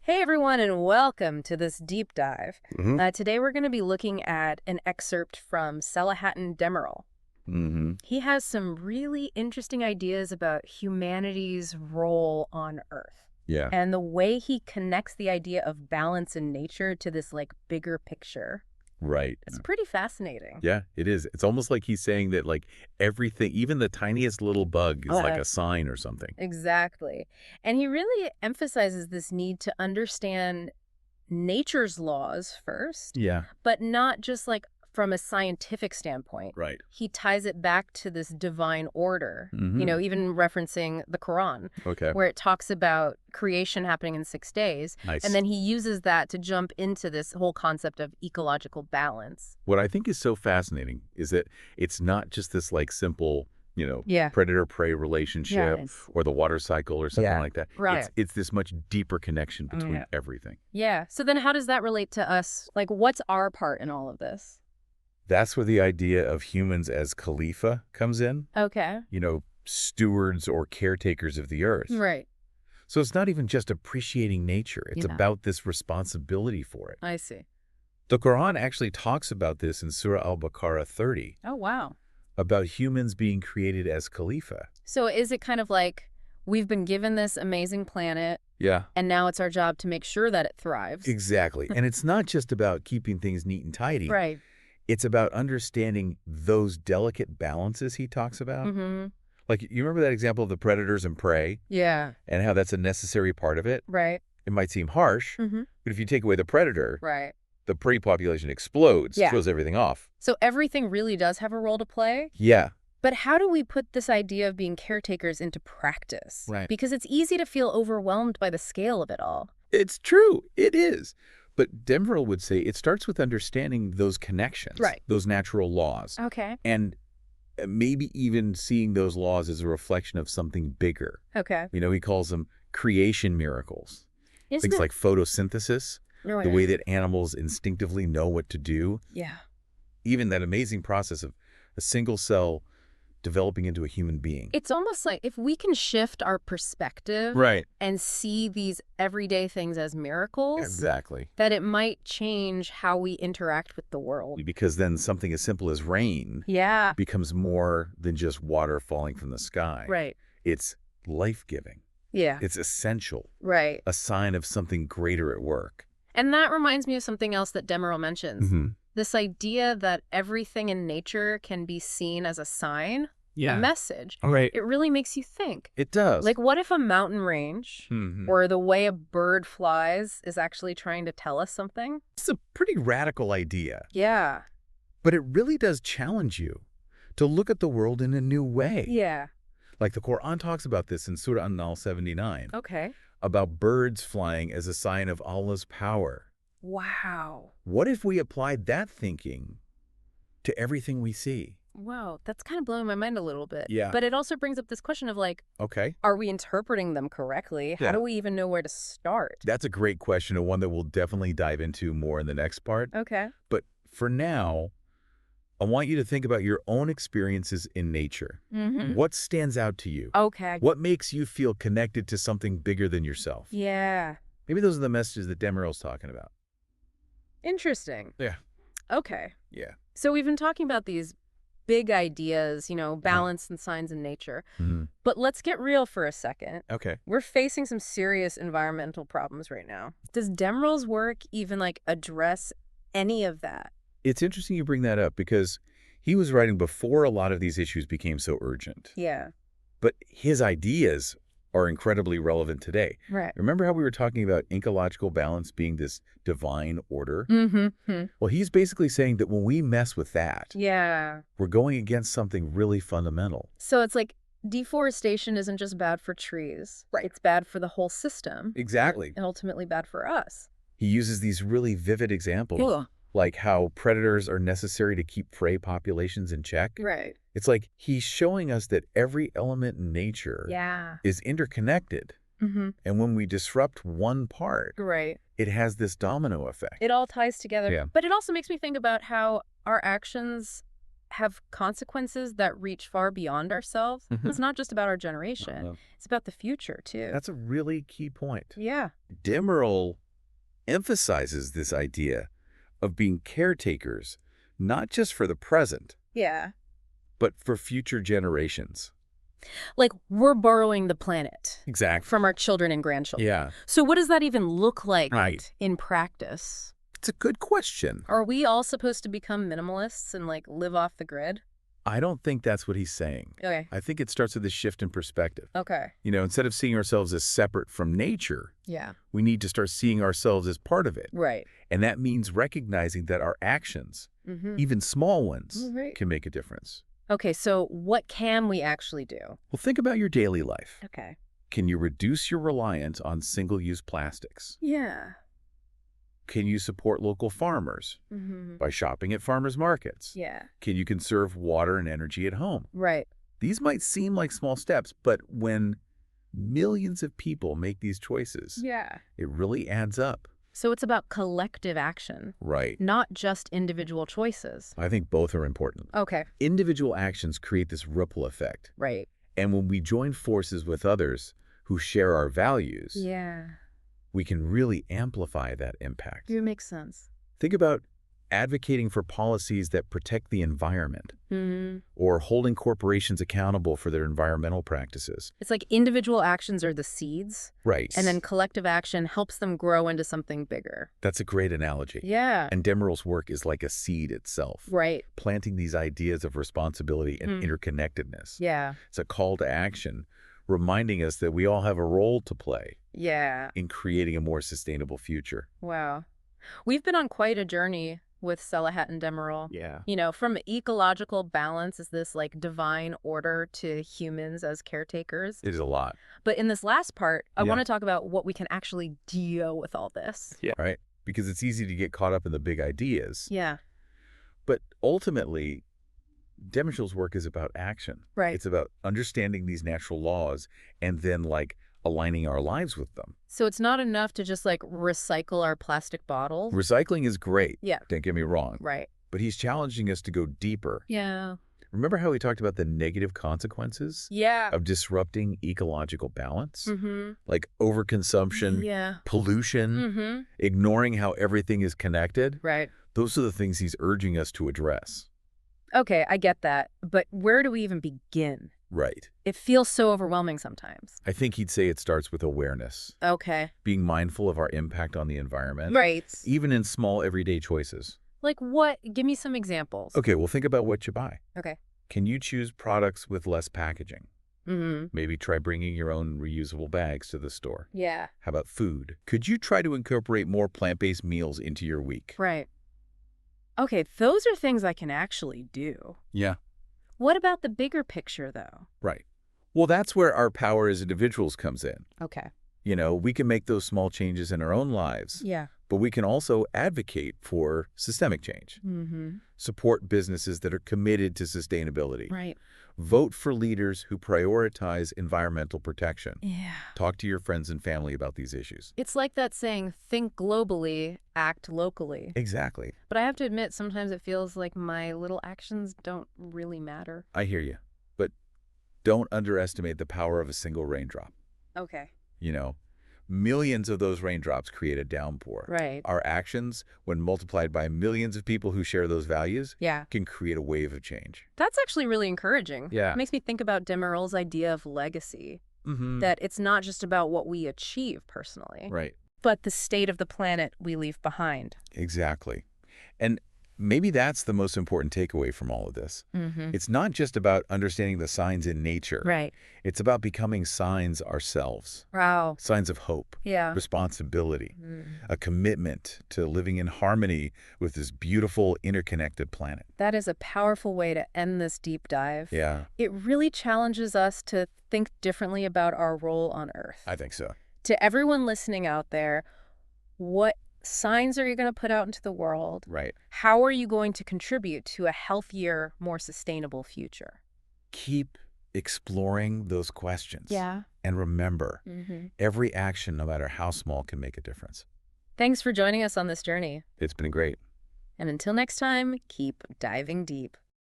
Hey everyone, and welcome to this deep dive. Today we're going to be looking at an excerpt from Selahattin Demirel. He has some really interesting ideas about humanity's role on Earth. Yeah. And the way he connects the idea of balance in nature to this bigger picture. Right. It's pretty fascinating. Yeah, it is. It's almost like he's saying that everything, even the tiniest little bug is like a sign or something. Exactly. And he really emphasizes this need to understand nature's laws first. Yeah. But not just from a scientific standpoint. Right. He ties it back to this divine order, even referencing the Quran, Okay. where it talks about creation happening in 6 days. Nice. And then he uses that to jump into this whole concept of ecological balance. What I think is so fascinating is that it's not just this simple, Yeah. predator-prey relationship or the water cycle or something like that. Right. It's this much deeper connection between everything. Yeah. So then how does that relate to us? What's our part in all of this? That's where the idea of humans as Khalifa comes in. Okay. Stewards or caretakers of the earth. Right. So it's not even just appreciating nature. It's about this responsibility for it. I see. The Quran actually talks about this in Surah Al-Baqarah 30, Oh, wow. about humans being created as Khalifa. So is it kind of like we've been given this amazing planet, Yeah. and now it's our job to make sure that it thrives? Exactly. And it's not just about keeping things neat and tidy. Right. It's about understanding those delicate balances he talks about. Mm-hmm. You remember that example of the predators and prey Yeah. and how that's a necessary part of it? Right. It might seem harsh, Mm-hmm. but if you take away the predator, Right. the prey population explodes, Yeah. throws everything off. So everything really does have a role to play. Yeah. But how do we put this idea of being caretakers into practice? Right. Because it's easy to feel overwhelmed by the scale of it all. It's true. It is. But Demirel would say it starts with understanding those connections, Right. those natural laws, Okay. and maybe even seeing those laws as a reflection of something bigger. Okay. He calls them creation miracles. Isn't Things it? like photosynthesis, Right. the way that animals instinctively know what to do, Yeah. even that amazing process of a single cell developing into a human being. It's almost like if we can shift our perspective Right. and see these everyday things as miracles, Exactly. that it might change how we interact with the world. Because then something as simple as rain Yeah. becomes more than just water falling from the sky. Right. It's life-giving. Yeah. It's essential, Right. a sign of something greater at work. And that reminds me of something else that Demirel mentions. Mm-hmm. This idea that everything in nature can be seen as a sign, a message. All right. It really makes you think. It does. What if a mountain range Mhm. or the way a bird flies is actually trying to tell us something? It's a pretty radical idea, Yeah. but it really does challenge you to look at the world in a new way. Yeah. The Quran talks about this in Surah An-Nahl 79, Okay. about birds flying as a sign of Allah's power. Wow. What if we applied that thinking to everything we see? Wow. That's kind of blowing my mind a little bit. Yeah. But it also brings up this question of Okay. are we interpreting them correctly? How Yeah. do we even know where to start? That's a great question, and one that we'll definitely dive into more in the next part. Okay. But for now, I want you to think about your own experiences in nature. Mm-hmm. What stands out to you? Okay. What makes you feel connected to something bigger than yourself? Yeah. Maybe those are the messages that Demirel's talking about. Interesting. Yeah. Okay. Yeah. So we've been talking about these big ideas, balance and signs in nature. Mm-hmm. But let's get real for a second. Okay. We're facing some serious environmental problems right now. Does Demirel's work even address any of that? It's interesting you bring that up because he was writing before a lot of these issues became so urgent. Yeah. But his ideas are incredibly relevant today. Right. Remember how we were talking about ecological balance being this divine order? Mm-hmm. Well, he's basically saying that when we mess with that, Yeah. we're going against something really fundamental. So it's deforestation isn't just bad for trees. Right. It's bad for the whole system. Exactly. And ultimately bad for us. He uses these really vivid examples, Cool. like how predators are necessary to keep prey populations in check. Right. It's like he's showing us that every element in nature Yeah. is interconnected. Mm-hmm. And when we disrupt one part, Right. it has this domino effect. It all ties together. Yeah. But it also makes me think about how our actions have consequences that reach far beyond ourselves. It's not just about our generation. It's about the future, too. That's a really key point. Yeah. Demerol emphasizes this idea of being caretakers, not just for the present, but for future generations. Like, we're borrowing the planet. Exactly. From our children and grandchildren. Yeah. So what does that even look like Right. in practice? It's a good question. Are we all supposed to become minimalists and, like, live off the grid? I don't think that's what he's saying. Okay. I think it starts with a shift in perspective. Okay. You know, instead of seeing ourselves as separate from nature, we need to start seeing ourselves as part of it. Right. And that means recognizing that our actions, even small ones, can make a difference. Okay, so what can we actually do? Well, think about your daily life. Okay. Can you reduce your reliance on single-use plastics? Yeah. Can you support local farmers by shopping at farmers markets? Yeah. Can you conserve water and energy at home? Right. These might seem like small steps, but when millions of people make these choices, it really adds up. So it's about collective action. Right. Not just individual choices. I think both are important. Okay. Individual actions create this ripple effect. Right. And when we join forces with others who share our values, we can really amplify that impact. It makes sense. Think about advocating for policies that protect the environment or holding corporations accountable for their environmental practices. It's like individual actions are the seeds. Right. And then collective action helps them grow into something bigger. That's a great analogy. Yeah. And Demerol's work is like a seed itself. Right. Planting these ideas of responsibility and interconnectedness. Yeah. It's a call to action, reminding us that we all have a role to play in creating a more sustainable future. Wow. We've been on quite a journey with Selahat and Demerol. Yeah. You know, from ecological balance is this like divine order to humans as caretakers. It is a lot. But in this last part, I want to talk about what we can actually deal with all this. Yeah. Right. Because it's easy to get caught up in the big ideas. Yeah. But ultimately, Demerol's work is about action. Right. It's about understanding these natural laws and then like aligning our lives with them. So it's not enough to just like recycle our plastic bottles. Recycling is great. Yeah. Don't get me wrong. Right. But he's challenging us to go deeper. Yeah. Remember how we talked about the negative consequences of disrupting ecological balance? Like overconsumption, pollution, ignoring how everything is connected? Right. Those are the things he's urging us to address. Okay, I get that. But where do we even begin? Right. It feels so overwhelming sometimes. I think he'd say it starts with awareness. Okay. Being mindful of our impact on the environment. Right. Even in small everyday choices. Like what? Give me some examples. Okay, well, think about what you buy. Okay. Can you choose products with less packaging? Maybe try bringing your own reusable bags to the store. Yeah. How about food? Could you try to incorporate more plant-based meals into your week? Right. Okay, those are things I can actually do. Yeah. What about the bigger picture, though? Right. Well, that's where our power as individuals comes in. Okay. You know, we can make those small changes in our own lives. Yeah. But we can also advocate for systemic change. Support businesses that are committed to sustainability. Right. Vote for leaders who prioritize environmental protection. Yeah. Talk to your friends and family about these issues. It's like that saying, think globally, act locally. Exactly. But I have to admit, sometimes it feels like my little actions don't really matter. I hear you. But don't underestimate the power of a single raindrop. Okay. You know, millions of those raindrops create a downpour. Right. Our actions, when multiplied by millions of people who share those values, can create a wave of change. That's actually really encouraging. Yeah. It makes me think about Demerol's idea of legacy. That it's not just about what we achieve personally. Right. But the state of the planet we leave behind. Exactly. And maybe that's the most important takeaway from all of this. It's not just about understanding the signs in nature. Right. It's about becoming signs ourselves. Wow. Signs of hope, responsibility, a commitment to living in harmony with this beautiful, interconnected planet. That is a powerful way to end this deep dive. Yeah. It really challenges us to think differently about our role on Earth. I think so. To everyone listening out there, what signs are you going to put out into the world? Right. How are you going to contribute to a healthier, more sustainable future? Keep exploring those questions. Yeah. And remember, every action, no matter how small, can make a difference. Thanks for joining us on this journey. It's been great. And until next time, keep diving deep.